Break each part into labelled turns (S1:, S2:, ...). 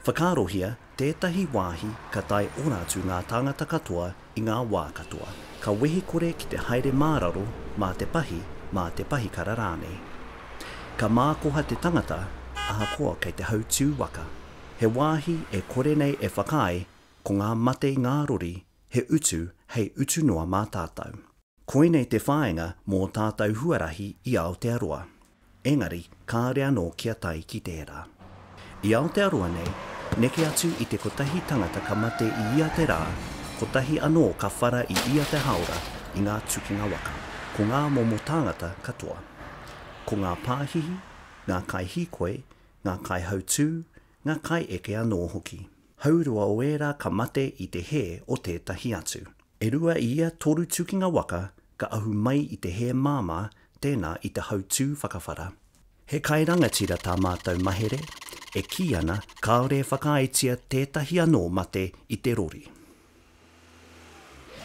S1: Whakaarohia, tētahi wāhi ka tai oratu ngā tāngata katoa I ngā wā katoa. Ka wehe kore ki te haere māraro mā te pahi kara rānei. Ka mākoha te tangata, ahakoa kei te hautū waka. He wāhi e kore nei e whakae, ko ngā mate ngā rori, he utu, hei utu noa mā tātou. Koinei te whāenga mō tātou huarahi I Aotearoa. Engari, kārea no kia tai ki tērā. I Aotearoa nei, neke atu I te kotahi tangata ka mate I ia te rā, kotahi anō ka whara I ia te haora I ngā tukinga waka. Ko ngā momo tāngata katoa. Ko ngā pāhihi, ngā kai hikoe, ngā kai hautū, ngā kai eke anō hoki. Haurua o ērā ka mate I te he o tētahi atu. E rua I ia toru tukinga waka, ka ahu mai I te he māmā, tēnā I te hautū whakawhara. He kai rangatira tā mātou mahere, e ki ana kaore whakaetia tētahi anō mate I te rori.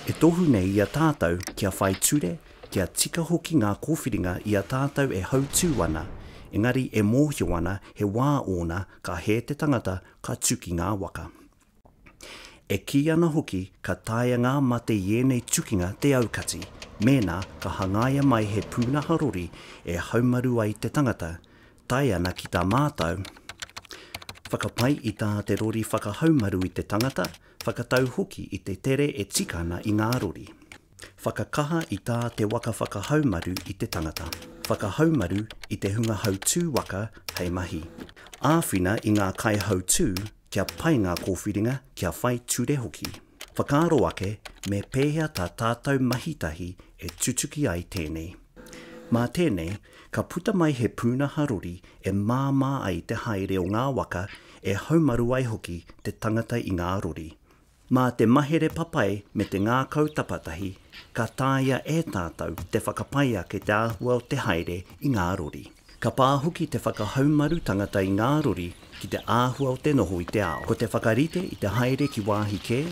S1: E tohu nei I a tātou kia whai ture, kia tika hoki ngā kōwhiringa I a tātou e hautū ana, engari e mōhio ana he wā ona ka he te tangata ka tuki ngā waka. E ki ana hoki ka taia ngā mate I ēnei tukinga te aukati, mēnā ka hangaia mai he pūnaha rori e haumaru ai te tangata, tai ana ki tā mātou. Whakapai I tā te rori whakahaumaru I te tangata, whakatau hoki I te tere e tikana I ngā rori. Whakakaha I tā te waka whakahaumaru I te tangata. Whakahaumaru I te hunga hautū waka hei mahi. Āwhina I ngā kai hautū, kia pai ngā kōwhiringa kia whai ture hoki. Whakaaro ake me pēhea tā tātou mahitahi e tutuki ai tēnei. Mā tēnei, ka puta mai he pūnaha rori e māmā ai te haere o ngā waka e haumaru ai hoki te tangata I ngā rori. Mā te mahere papai me te ngā kautapatahi, ka tāia e tātou te whakapai ake te āhua o te haere I ngā rori. Ka pāhoki te whakahaumaru tangata I ngā rori ki te āhua o te noho I te ao. Ko te whakarite I te haere ki wāhi kē,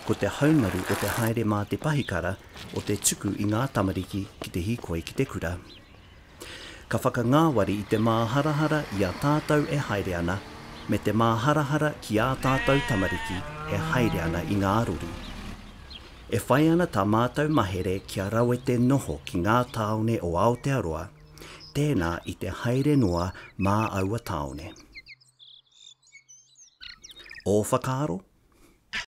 S1: ko te haumaru o te haere mā te pahikara o te tuku I ngā tamariki ki te hikoe ki te kura. Ka whakangāwari I te māharahara I a tātou e haere ana, me te māharahara ki a tātou tamariki e haere ana I ngā rori. E whai ana tā mātou mahere kia rawe te noho ki ngā taone o Aotearoa, tēnā I te haere noa mā aua taone. O whakaaro?